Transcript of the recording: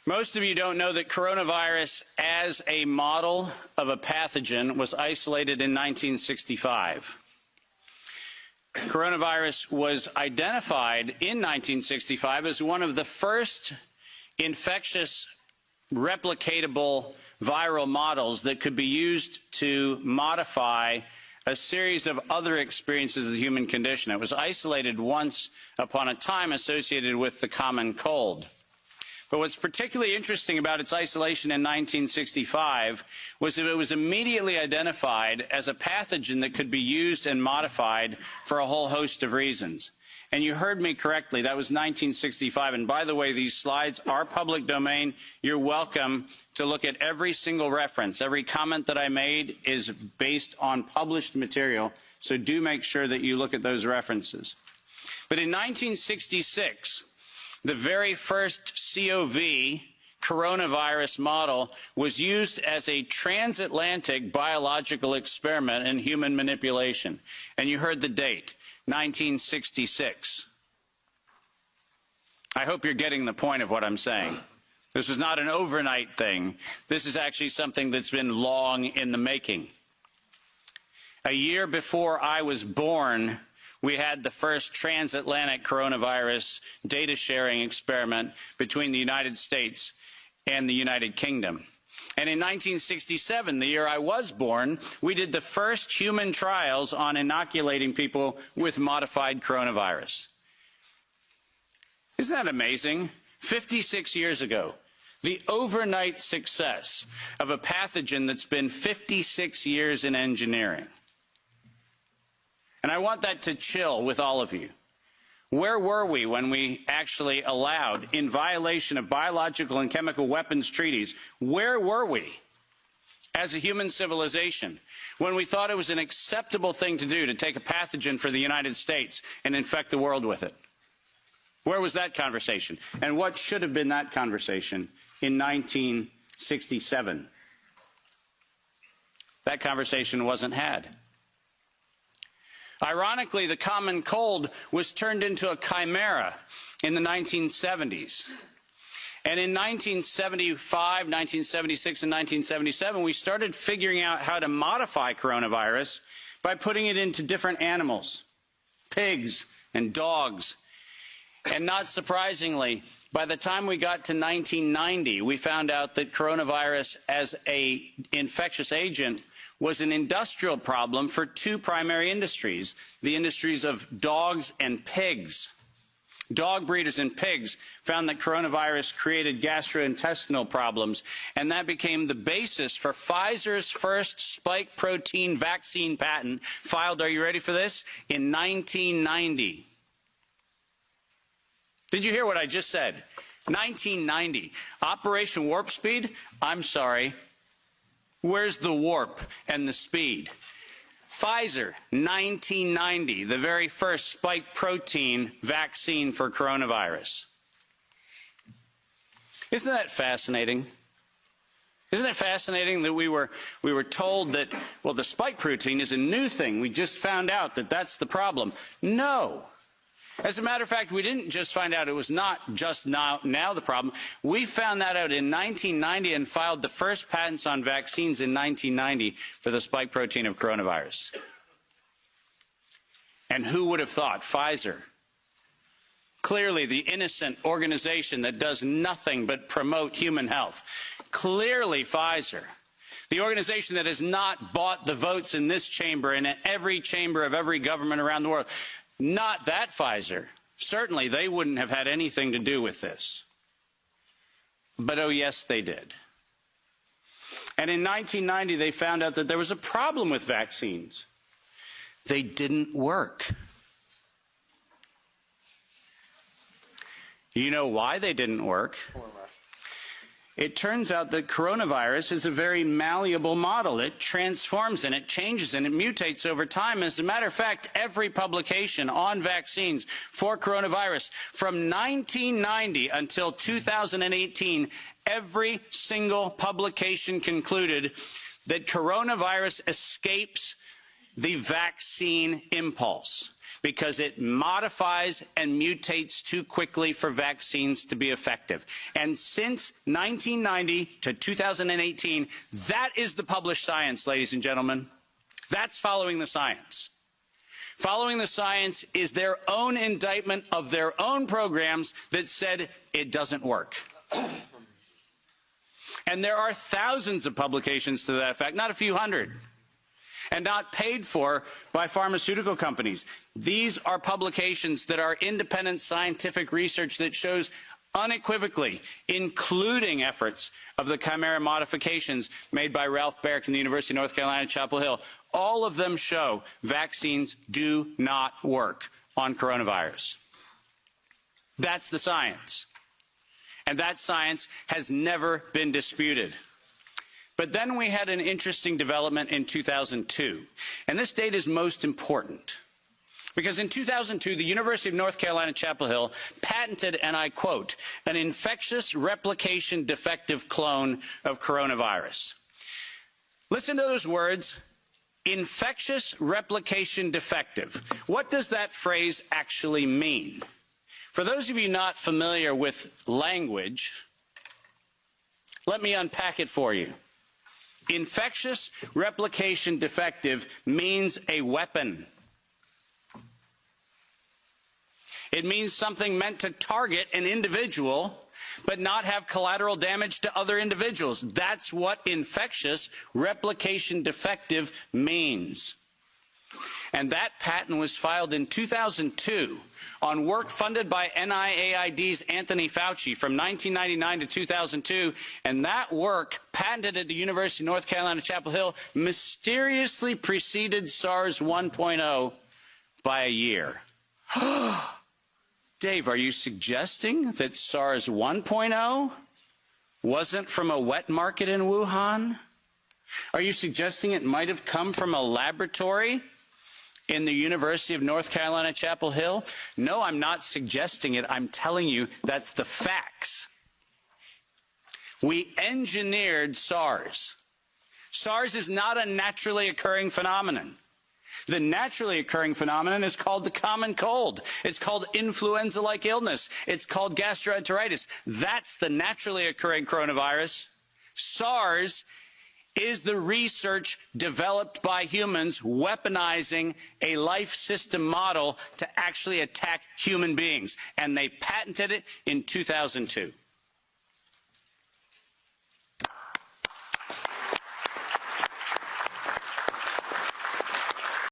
Most of you don't know that coronavirus as a model of a pathogen was isolated in 1965. Coronavirus was identified in 1965 as one of the first infectious replicatable viral models that could be used to modify a series of other experiences of the human condition. It was isolated once upon a time associated with the common cold. But what's particularly interesting about its isolation in 1965 was that it was immediately identified as a pathogen that could be used and modified for a whole host of reasons. And you heard me correctly, that was 1965. And by the way, these slides are public domain. You're welcome to look at every single reference. Every comment that I made is based on published material, so do make sure that you look at those references. But in 1966, the very first COV coronavirus model was used as a transatlantic biological experiment in human manipulation. And you heard the date, 1966. I hope you're getting the point of what I'm saying. This is not an overnight thing. This is actually something that's been long in the making. A year before I was born, we had the first transatlantic coronavirus data sharing experiment between the United States and the United Kingdom. And in 1967, the year I was born, we did the first human trials on inoculating people with modified coronavirus. Isn't that amazing? 56 years ago, the overnight success of a pathogen that's been 56 years in engineering. And I want that to chill with all of you. Where were we when we actually allowed, in violation of biological and chemical weapons treaties, where were we as a human civilization when we thought it was an acceptable thing to do to take a pathogen for the United States and infect the world with it? Where was that conversation? And what should have been that conversation in 1967? That conversation wasn't had. Ironically, the common cold was turned into a chimera in the 1970s. And in 1975, 1976, and 1977, we started figuring out how to modify coronavirus by putting it into different animals, pigs and dogs. And not surprisingly, by the time we got to 1990, we found out that coronavirus as an infectious agent was an industrial problem for two primary industries, the industries of dogs and pigs. Dog breeders and pigs found that coronavirus created gastrointestinal problems, and that became the basis for Pfizer's first spike protein vaccine patent, filed, are you ready for this, in 1990. Did you hear what I just said? 1990. Operation Warp Speed? I'm sorry. Where's the warp and the speed? Pfizer, 1990, the very first spike protein vaccine for coronavirus. Isn't that fascinating? Isn't it fascinating that we were told that, well, the spike protein is a new thing. We just found out that that's the problem. No. As a matter of fact, we didn't just find out it was not just now the problem. We found that out in 1990 and filed the first patents on vaccines in 1990 for the spike protein of coronavirus. And who would have thought? Pfizer. Clearly the innocent organization that does nothing but promote human health. Clearly Pfizer. The organization that has not bought the votes in this chamber and in every chamber of every government around the world. Not that Pfizer. Certainly they wouldn't have had anything to do with this. But oh yes, they did. And in 1990, they found out that there was a problem with vaccines. They didn't work. You know why they didn't work? It turns out that coronavirus is a very malleable model. It transforms and it changes and it mutates over time. As a matter of fact, every publication on vaccines for coronavirus from 1990 until 2018, every single publication concluded that coronavirus escapes the vaccine impulse. because it modifies and mutates too quickly for vaccines to be effective. And since 1990 to 2018, that is the published science, ladies and gentlemen. That's following the science. Following the science is their own indictment of their own programs that said it doesn't work. And there are thousands of publications to that effect, not a few hundred, and not paid for by pharmaceutical companies. These are publications that are independent scientific research that shows unequivocally, including efforts of the chimera modifications made by Ralph Baric in the University of North Carolina, Chapel Hill. All of them show vaccines do not work on coronavirus. That's the science. And that science has never been disputed. But then we had an interesting development in 2002. And this date is most important. Because in 2002, the University of North Carolina, Chapel Hill patented, and I quote, an infectious replication defective clone of coronavirus. Listen to those words, infectious replication defective. What does that phrase actually mean? For those of you not familiar with language, let me unpack it for you. Infectious replication defective means a weapon. It means something meant to target an individual, but not have collateral damage to other individuals. That's what infectious replication defective means. And that patent was filed in 2002 on work funded by NIAID's Anthony Fauci from 1999 to 2002. And that work, patented at the University of North Carolina, Chapel Hill, mysteriously preceded SARS 1.0 by a year. Dave, are you suggesting that SARS 1.0 wasn't from a wet market in Wuhan? Are you suggesting it might have come from a laboratory in the University of North Carolina, Chapel Hill? No, I'm not suggesting it. I'm telling you that's the facts. We engineered SARS. SARS is not a naturally occurring phenomenon. The naturally occurring phenomenon is called the common cold. It's called influenza-like illness. It's called gastroenteritis. That's the naturally occurring coronavirus. SARS is the research developed by humans weaponizing a life system model to actually attack human beings. And they patented it in 2002.